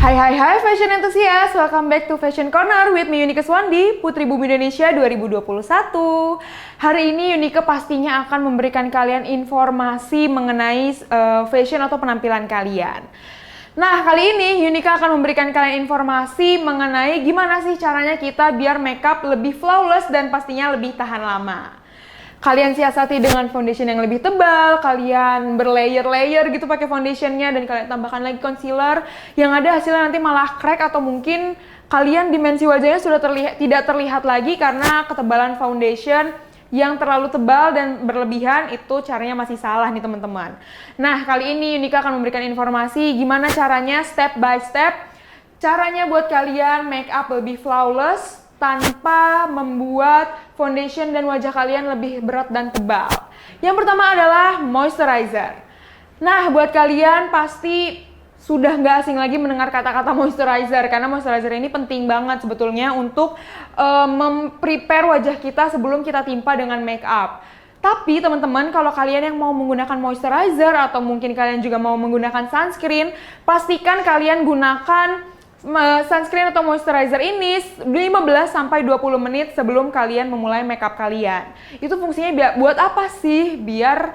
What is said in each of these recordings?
Hai fashion enthusiast, welcome back to Fashion Corner with me Yunike Swandi, Putri Bumi Indonesia 2021. Hari ini Yunike pastinya akan memberikan kalian informasi mengenai fashion atau penampilan kalian. Nah, kali ini Yunike akan memberikan kalian informasi mengenai gimana sih caranya kita biar makeup lebih flawless dan pastinya lebih tahan lama. Kalian siasati dengan foundation yang lebih tebal, kalian berlayer-layer gitu pakai foundationnya, dan kalian tambahkan lagi concealer, yang ada hasilnya nanti malah crack atau mungkin kalian dimensi wajahnya sudah tidak terlihat lagi karena ketebalan foundation yang terlalu tebal dan berlebihan. Itu caranya masih salah nih teman-teman. Nah, kali ini Yunike akan memberikan informasi gimana caranya step by step, caranya buat kalian make up lebih flawless tanpa membuat foundation dan wajah kalian lebih berat dan tebal. Yang pertama adalah moisturizer. Nah, buat kalian pasti sudah nggak asing lagi mendengar kata-kata moisturizer, karena moisturizer ini penting banget sebetulnya untuk memprepare wajah kita sebelum kita timpa dengan make up. Tapi teman-teman, kalau kalian yang mau menggunakan moisturizer atau mungkin kalian juga mau menggunakan sunscreen, pastikan kalian gunakan sunscreen atau moisturizer ini 15-20 menit sebelum kalian memulai makeup kalian. Itu fungsinya buat apa sih? Biar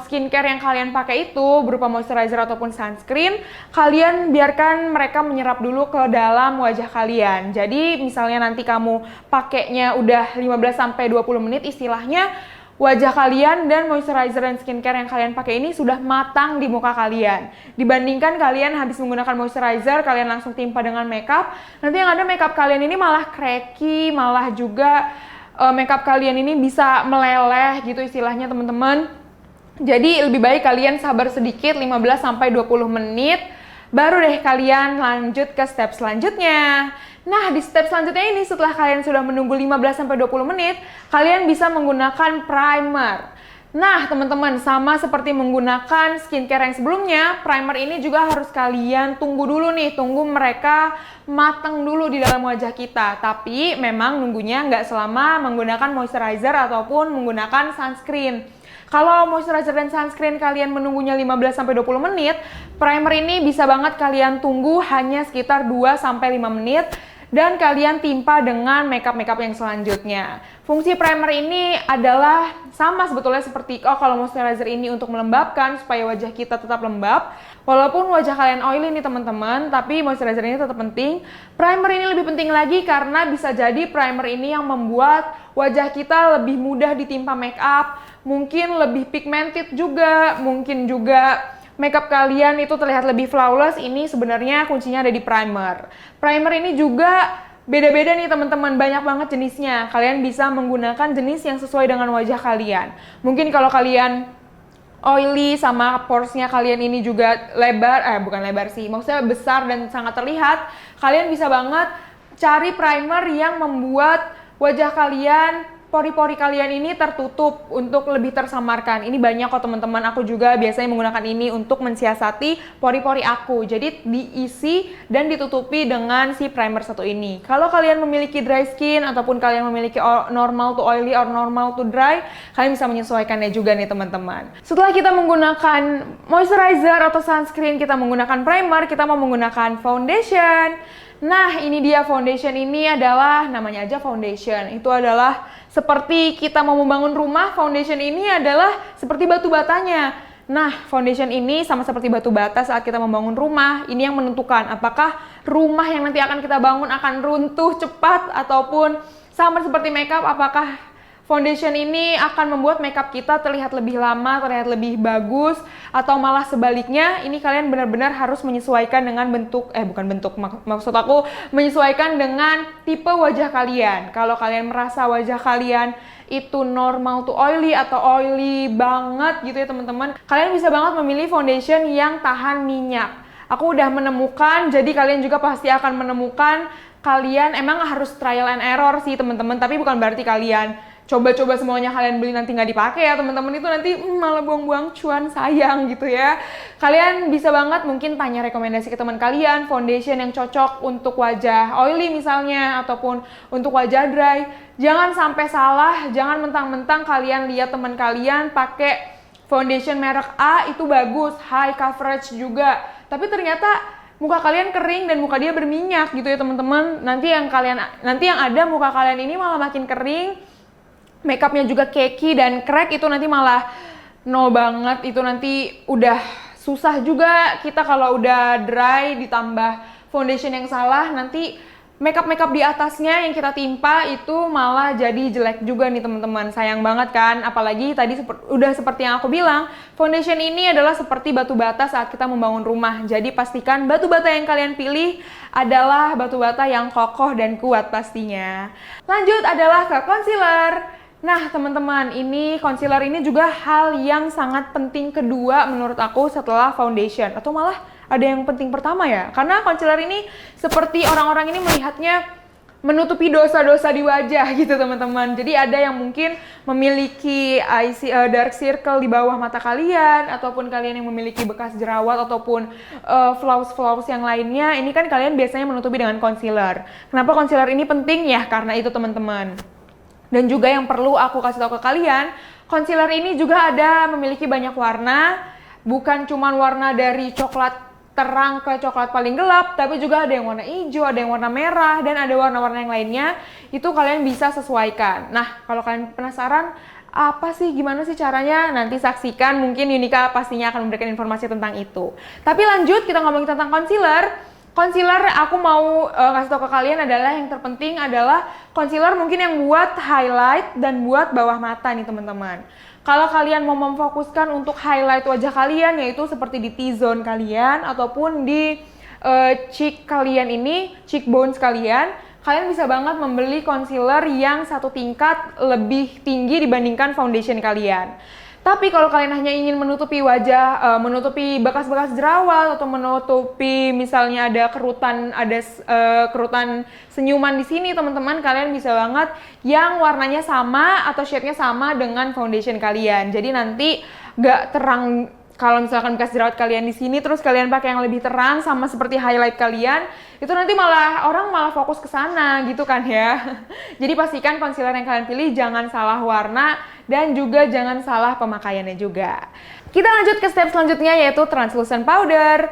skincare yang kalian pakai itu berupa moisturizer ataupun sunscreen, kalian biarkan mereka menyerap dulu ke dalam wajah kalian. Jadi misalnya nanti kamu pakainya udah 15-20 menit, istilahnya wajah kalian dan moisturizer dan skincare yang kalian pakai ini sudah matang di muka kalian. Dibandingkan kalian habis menggunakan moisturizer, kalian langsung timpa dengan makeup, nanti yang ada makeup kalian ini malah cracky, malah juga makeup kalian ini bisa meleleh gitu istilahnya teman-teman. Jadi lebih baik kalian sabar sedikit 15-20 menit, baru deh kalian lanjut ke step selanjutnya. Nah, di step selanjutnya ini setelah kalian sudah menunggu 15-20 menit, kalian bisa menggunakan primer. Nah, teman-teman, sama seperti menggunakan skincare yang sebelumnya, primer ini juga harus kalian tunggu dulu nih, tunggu mereka matang dulu di dalam wajah kita. Tapi memang nunggunya nggak selama menggunakan moisturizer ataupun menggunakan sunscreen. Kalau moisturizer dan sunscreen kalian menunggunya 15-20 menit, primer ini bisa banget kalian tunggu hanya sekitar 2-5 menit dan kalian timpa dengan makeup yang selanjutnya. Fungsi primer ini adalah sama sebetulnya seperti kalau moisturizer ini untuk melembabkan supaya wajah kita tetap lembab. Walaupun wajah kalian oily nih teman-teman, tapi moisturizer ini tetap penting. Primer ini lebih penting lagi karena bisa jadi primer ini yang membuat wajah kita lebih mudah ditimpa makeup, mungkin lebih pigmented juga, mungkin juga makeup kalian itu terlihat lebih flawless. Ini sebenarnya kuncinya ada di primer. Primer ini juga beda-beda nih teman-teman, banyak banget jenisnya. Kalian bisa menggunakan jenis yang sesuai dengan wajah kalian. Mungkin kalau kalian oily sama pores-nya kalian ini juga lebar, bukan lebar sih, maksudnya besar dan sangat terlihat, kalian bisa banget cari primer yang membuat wajah kalian, pori-pori kalian ini tertutup untuk lebih tersamarkan. Ini banyak kok teman-teman, aku juga biasanya menggunakan ini untuk mensiasati pori-pori aku. Jadi diisi dan ditutupi dengan si primer satu ini. Kalau kalian memiliki dry skin ataupun kalian memiliki normal to oily or normal to dry, kalian bisa menyesuaikannya juga nih teman-teman. Setelah kita menggunakan moisturizer atau sunscreen, kita menggunakan primer, kita mau menggunakan foundation. Nah, ini dia foundation. Ini adalah namanya aja foundation. Itu adalah seperti kita mau membangun rumah, foundation ini adalah seperti batu batanya. Nah, foundation ini sama seperti batu bata saat kita membangun rumah. Ini yang menentukan apakah rumah yang nanti akan kita bangun akan runtuh cepat ataupun sama seperti makeup, apakah foundation ini akan membuat makeup kita terlihat lebih lama, terlihat lebih bagus, atau malah sebaliknya. Ini kalian benar-benar harus menyesuaikan dengan maksud aku menyesuaikan dengan tipe wajah kalian. Kalau kalian merasa wajah kalian itu normal to oily atau oily banget gitu ya teman-teman, kalian bisa banget memilih foundation yang tahan minyak. Aku udah menemukan, jadi kalian juga pasti akan menemukan. Kalian emang harus trial and error sih teman-teman, tapi bukan berarti kalian coba-coba semuanya kalian beli nanti nggak dipakai ya teman-teman. Itu nanti malah buang-buang cuan, sayang gitu ya. Kalian bisa banget mungkin tanya rekomendasi ke teman kalian, foundation yang cocok untuk wajah oily misalnya ataupun untuk wajah dry. Jangan sampai salah, jangan mentang-mentang kalian lihat teman kalian pakai foundation merek A itu bagus, high coverage juga, tapi ternyata muka kalian kering dan muka dia berminyak gitu ya teman-teman. Nanti yang ada muka kalian ini malah makin kering, makeupnya juga cakey dan crack, itu nanti malah no banget. Itu nanti udah susah juga kita kalau udah dry ditambah foundation yang salah, nanti makeup di atasnya yang kita timpa itu malah jadi jelek juga nih teman-teman. Sayang banget kan, apalagi tadi udah seperti yang aku bilang, foundation ini adalah seperti batu bata saat kita membangun rumah. Jadi pastikan batu bata yang kalian pilih adalah batu bata yang kokoh dan kuat pastinya. Lanjut adalah ke concealer. Nah teman-teman, ini concealer ini juga hal yang sangat penting kedua menurut aku setelah foundation, atau malah ada yang penting pertama ya, karena concealer ini seperti orang-orang ini melihatnya menutupi dosa-dosa di wajah gitu teman-teman. Jadi ada yang mungkin memiliki dark circle di bawah mata kalian, ataupun kalian yang memiliki bekas jerawat ataupun flaws yang lainnya, ini kan kalian biasanya menutupi dengan concealer. Kenapa concealer ini penting ya? Karena itu teman-teman. Dan juga yang perlu aku kasih tahu ke kalian, concealer ini juga memiliki banyak warna, bukan cuma warna dari coklat terang ke coklat paling gelap, tapi juga ada yang warna hijau, ada yang warna merah, dan ada warna-warna yang lainnya. Itu kalian bisa sesuaikan. Nah, kalau kalian penasaran gimana sih caranya, nanti saksikan, mungkin Yunika pastinya akan memberikan informasi tentang itu. Tapi lanjut, kita ngomongin tentang concealer. Concealer aku mau kasih tau ke kalian adalah yang terpenting adalah concealer mungkin yang buat highlight dan buat bawah mata nih teman-teman. Kalau kalian mau memfokuskan untuk highlight wajah kalian, yaitu seperti di T-zone kalian ataupun di cheek kalian ini, cheekbones kalian bisa banget membeli concealer yang satu tingkat lebih tinggi dibandingkan foundation kalian. Tapi kalau kalian hanya ingin menutupi wajah, menutupi bekas-bekas jerawat atau menutupi misalnya ada kerutan senyuman di sini teman-teman, kalian bisa banget yang warnanya sama atau shade-nya sama dengan foundation kalian. Jadi nanti nggak terang. Kalau misalkan bekas jerawat kalian di sini, terus kalian pakai yang lebih terang sama seperti highlight kalian, itu nanti orang malah fokus ke sana gitu kan ya. Jadi pastikan concealer yang kalian pilih jangan salah warna dan juga jangan salah pemakaiannya juga. Kita lanjut ke step selanjutnya, yaitu translucent powder.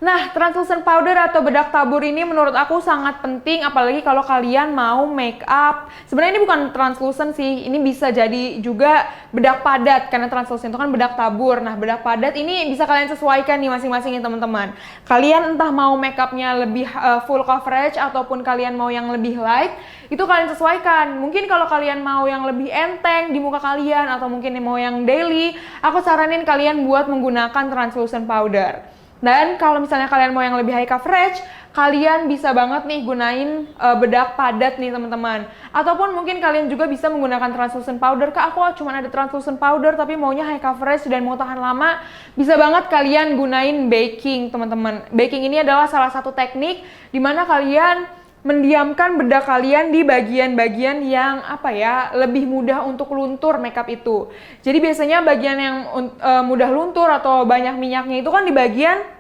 Nah, translucent powder atau bedak tabur ini menurut aku sangat penting, apalagi kalau kalian mau make up. Sebenarnya ini bukan translucent sih, ini bisa jadi juga bedak padat, karena translucent itu kan bedak tabur. Nah, bedak padat ini bisa kalian sesuaikan nih masing-masing ya teman-teman. Kalian entah mau make upnya lebih full coverage ataupun kalian mau yang lebih light, itu kalian sesuaikan. Mungkin kalau kalian mau yang lebih enteng di muka kalian atau mungkin mau yang daily, aku saranin kalian buat menggunakan translucent powder. Dan kalau misalnya kalian mau yang lebih high coverage, kalian bisa banget nih gunain bedak padat nih teman-teman. Ataupun mungkin kalian juga bisa menggunakan translucent powder. Kak, aku cuma ada translucent powder tapi maunya high coverage dan mau tahan lama. Bisa banget kalian gunain baking teman-teman. Baking ini adalah salah satu teknik di mana kalian mendiamkan bedak kalian di bagian-bagian yang lebih mudah untuk luntur makeup itu. Jadi biasanya bagian yang mudah luntur atau banyak minyaknya itu kan di bagian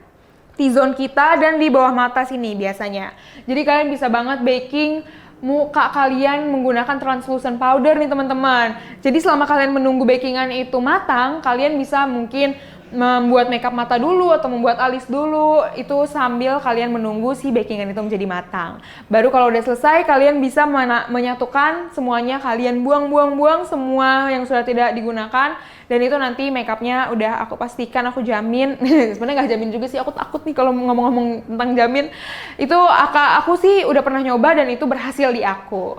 T-zone kita dan di bawah mata sini biasanya. Jadi kalian bisa banget baking muka kalian menggunakan translucent powder nih teman-teman. Jadi selama kalian menunggu bakingan itu matang, kalian bisa mungkin membuat makeup mata dulu atau membuat alis dulu, itu sambil kalian menunggu si bakingan itu menjadi matang. Baru kalau udah selesai, kalian bisa menyatukan semuanya, kalian buang semua yang sudah tidak digunakan, dan itu nanti makeupnya udah aku pastikan, aku jamin. Sebenarnya nggak jamin juga sih, aku takut nih kalau ngomong-ngomong tentang jamin. Itu aku sih udah pernah nyoba dan itu berhasil di aku.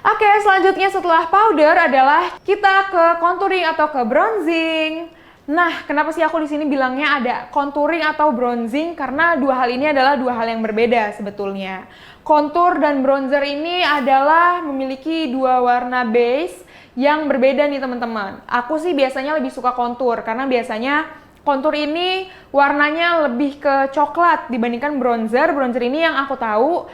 Oke, selanjutnya setelah powder adalah kita ke contouring atau ke bronzing. Nah, kenapa sih aku di sini bilangnya ada contouring atau bronzing? Karena dua hal ini adalah dua hal yang berbeda sebetulnya. Contour dan bronzer ini adalah memiliki dua warna base yang berbeda nih teman-teman. Aku sih biasanya lebih suka contour karena biasanya contour ini warnanya lebih ke coklat dibandingkan bronzer. Bronzer ini yang aku tahu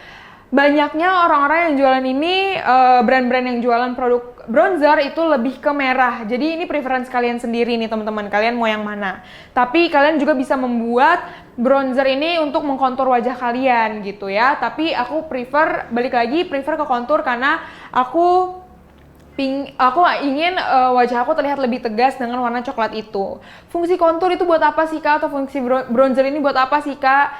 banyaknya orang-orang yang jualan ini, brand-brand yang jualan produk bronzer itu lebih ke merah. Jadi ini preference kalian sendiri nih teman-teman, kalian mau yang mana. Tapi kalian juga bisa membuat bronzer ini untuk mengkontur wajah kalian gitu ya. Tapi aku prefer ke kontur karena aku ingin wajah aku terlihat lebih tegas dengan warna coklat itu. Fungsi kontur itu buat apa sih Kak? Atau fungsi bronzer ini buat apa sih Kak?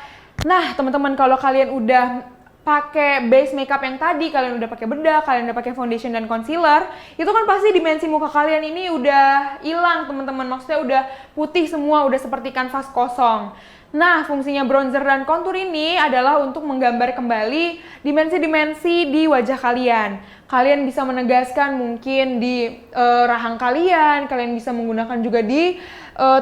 Nah, teman-teman, kalau kalian udah pakai base makeup yang tadi, kalian udah pakai bedak, kalian udah pakai foundation dan concealer, itu kan pasti dimensi muka kalian ini udah hilang, teman-teman. Maksudnya udah putih semua, udah seperti kanvas kosong. Nah, fungsinya bronzer dan contour ini adalah untuk menggambar kembali dimensi-dimensi di wajah kalian. Kalian bisa menegaskan mungkin di rahang kalian bisa menggunakan juga di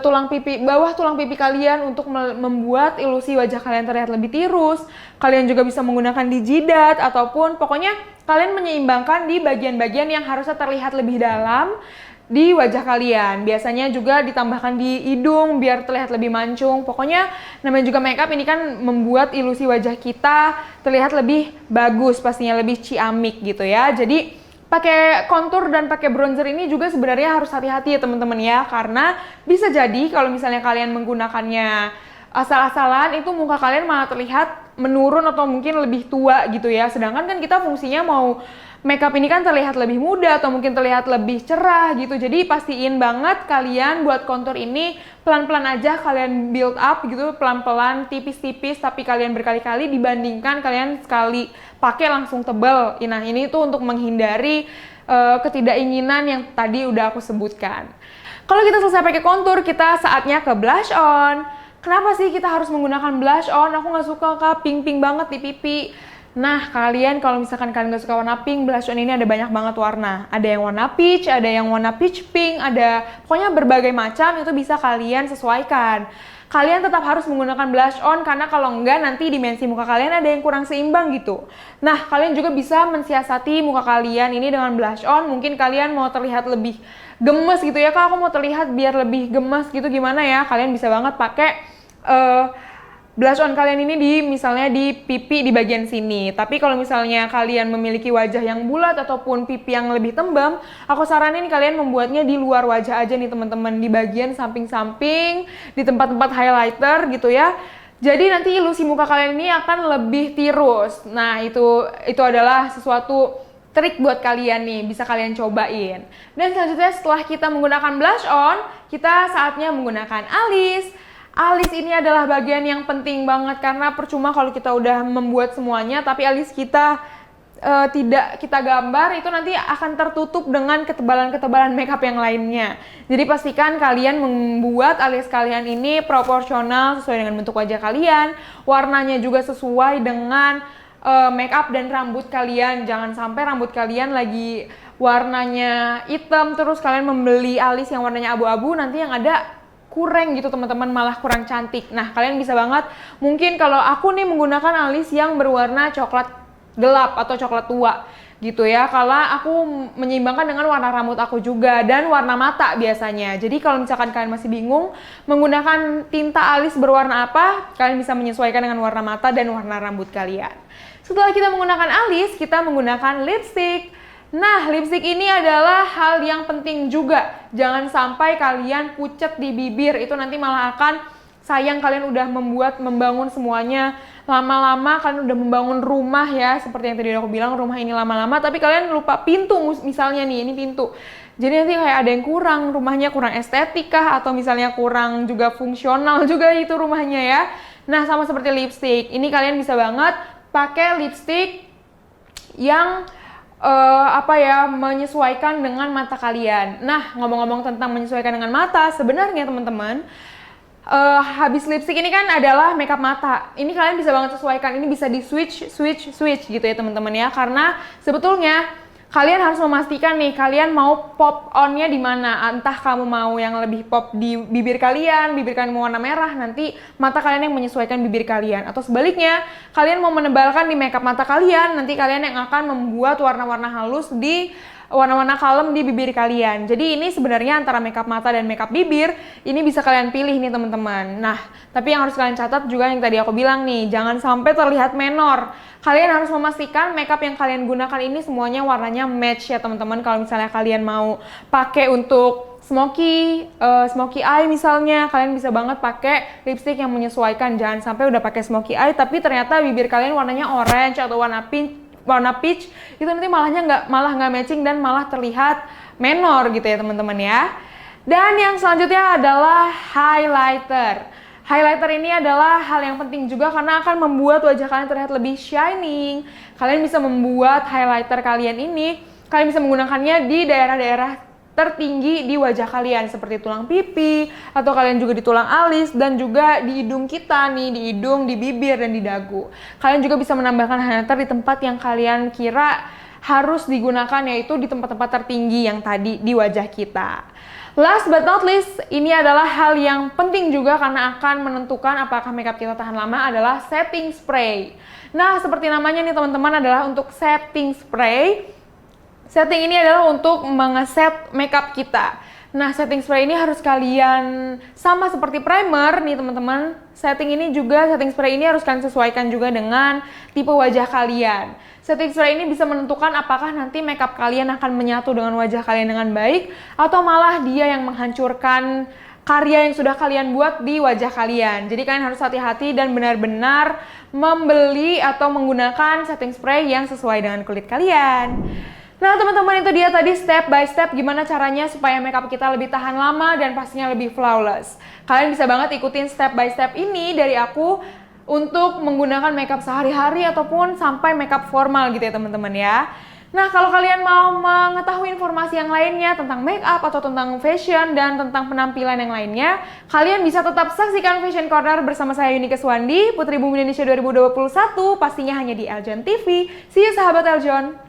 tulang pipi, bawah tulang pipi kalian untuk membuat ilusi wajah kalian terlihat lebih tirus. Kalian juga bisa menggunakan di jidat ataupun pokoknya kalian menyeimbangkan di bagian-bagian yang harusnya terlihat lebih dalam di wajah kalian. Biasanya juga ditambahkan di hidung biar terlihat lebih mancung. Pokoknya namanya juga makeup ini kan membuat ilusi wajah kita terlihat lebih bagus, pastinya lebih ciamik gitu ya. Jadi pakai contour dan pakai bronzer ini juga sebenarnya harus hati-hati ya teman-teman ya, karena bisa jadi kalau misalnya kalian menggunakannya asal-asalan itu muka kalian malah terlihat menurun atau mungkin lebih tua gitu ya. Sedangkan kan kita fungsinya mau makeup ini kan terlihat lebih muda atau mungkin terlihat lebih cerah gitu. Jadi pastiin banget kalian buat contour ini pelan-pelan aja kalian build up gitu, pelan-pelan, tipis-tipis, tapi kalian berkali-kali dibandingkan kalian sekali pakai langsung tebal. Nah, ini tuh untuk menghindari ketidakinginan yang tadi udah aku sebutkan. Kalau kita selesai pakai contour, kita saatnya ke blush on. Kenapa sih kita harus menggunakan blush on? Aku nggak suka kak, pink-pink banget di pipi. Nah, kalian kalau misalkan kalian nggak suka warna pink, blush on ini ada banyak banget warna. Ada yang warna peach, ada yang warna peach pink, ada pokoknya berbagai macam, itu bisa kalian sesuaikan. Kalian tetap harus menggunakan blush on karena kalau enggak nanti dimensi muka kalian ada yang kurang seimbang gitu. Nah, kalian juga bisa mensiasati muka kalian ini dengan blush on. Mungkin kalian mau terlihat lebih gemes gitu ya, kak aku mau terlihat biar lebih gemes gitu, gimana ya? Kalian bisa banget pakai blush on kalian ini di misalnya di pipi di bagian sini. Tapi kalau misalnya kalian memiliki wajah yang bulat ataupun pipi yang lebih tembam, aku saranin kalian membuatnya di luar wajah aja nih teman-teman, di bagian samping-samping, di tempat-tempat highlighter gitu ya. Jadi nanti ilusi muka kalian ini akan lebih tirus. Nah, itu adalah sesuatu trik buat kalian nih, bisa kalian cobain. Dan selanjutnya setelah kita menggunakan blush on, kita saatnya menggunakan alis. Alis ini adalah bagian yang penting banget karena percuma kalau kita udah membuat semuanya tapi alis kita tidak kita gambar, itu nanti akan tertutup dengan ketebalan-ketebalan makeup yang lainnya. Jadi pastikan kalian membuat alis kalian ini proporsional sesuai dengan bentuk wajah kalian, warnanya juga sesuai dengan makeup dan rambut kalian. Jangan sampai rambut kalian lagi warnanya hitam terus kalian membeli alis yang warnanya abu-abu, nanti yang ada kurang gitu teman-teman, malah kurang cantik. Nah, kalian bisa banget, mungkin kalau aku nih menggunakan alis yang berwarna coklat gelap atau coklat tua gitu ya, kalau aku menyeimbangkan dengan warna rambut aku juga dan warna mata biasanya. Jadi kalau misalkan kalian masih bingung menggunakan tinta alis berwarna apa, kalian bisa menyesuaikan dengan warna mata dan warna rambut kalian. Setelah kita menggunakan alis, kita menggunakan lipstick. Nah, lipstick ini adalah hal yang penting juga. Jangan sampai kalian pucet di bibir, itu nanti malah akan sayang, kalian udah membangun semuanya. Lama-lama kalian udah membangun rumah ya, seperti yang tadi aku bilang, rumah ini lama-lama, tapi kalian lupa pintu misalnya nih, ini pintu. Jadi nanti kayak ada yang kurang, rumahnya kurang estetik kah, atau misalnya kurang juga fungsional juga itu rumahnya ya. Nah, sama seperti lipstick, ini kalian bisa banget pakai lipstick yang menyesuaikan dengan mata kalian. Nah, ngomong-ngomong tentang menyesuaikan dengan mata, sebenarnya teman-teman, habis lipstick ini kan adalah makeup mata. Ini kalian bisa banget sesuaikan. Ini bisa di switch gitu ya teman-teman ya. Karena sebetulnya kalian harus memastikan nih, kalian mau pop onnya di mana. Entah kamu mau yang lebih pop di bibir kalian mau warna merah, nanti mata kalian yang menyesuaikan bibir kalian. Atau sebaliknya, kalian mau menebalkan di makeup mata kalian, nanti kalian yang akan membuat warna-warna halus di warna-warna kalem di bibir kalian. Jadi ini sebenarnya antara makeup mata dan makeup bibir, ini bisa kalian pilih nih teman-teman. Nah, tapi yang harus kalian catat juga yang tadi aku bilang nih, jangan sampai terlihat menor. Kalian harus memastikan makeup yang kalian gunakan ini semuanya warnanya match ya teman-teman. Kalau misalnya kalian mau pakai untuk smoky eye misalnya, kalian bisa banget pakai lipstick yang menyesuaikan. Jangan sampai udah pakai smoky eye tapi ternyata bibir kalian warnanya orange atau warna peach, itu nanti malah nggak matching dan malah terlihat menor gitu ya teman-teman ya. Dan yang selanjutnya adalah highlighter. Highlighter ini adalah hal yang penting juga karena akan membuat wajah kalian terlihat lebih shining. Kalian bisa membuat highlighter kalian ini, kalian bisa menggunakannya di daerah-daerah tertinggi di wajah kalian seperti tulang pipi, atau kalian juga di tulang alis, dan juga di hidung kita nih, di hidung, di bibir, dan di dagu. Kalian juga bisa menambahkan highlighter di tempat yang kalian kira harus digunakan, yaitu di tempat-tempat tertinggi yang tadi di wajah kita. Last but not least, ini adalah hal yang penting juga karena akan menentukan apakah makeup kita tahan lama, adalah setting spray. Nah, seperti namanya nih teman-teman, adalah untuk setting spray. Setting ini adalah untuk mengeset makeup kita. Nah, setting spray ini harus kalian sama seperti primer nih teman-teman. Setting spray ini harus kalian sesuaikan juga dengan tipe wajah kalian. Setting spray ini bisa menentukan apakah nanti makeup kalian akan menyatu dengan wajah kalian dengan baik, atau malah dia yang menghancurkan karya yang sudah kalian buat di wajah kalian. Jadi kalian harus hati-hati dan benar-benar membeli atau menggunakan setting spray yang sesuai dengan kulit kalian. Nah teman-teman, itu dia tadi step by step gimana caranya supaya makeup kita lebih tahan lama dan pastinya lebih flawless. Kalian bisa banget ikutin step by step ini dari aku untuk menggunakan makeup sehari-hari ataupun sampai makeup formal gitu ya teman-teman ya. Nah, kalau kalian mau mengetahui informasi yang lainnya tentang makeup atau tentang fashion dan tentang penampilan yang lainnya, kalian bisa tetap saksikan Fashion Corner bersama saya Yunique Swandi, Putri Bumi Indonesia 2021, pastinya hanya di Eljon TV. See you sahabat Eljon!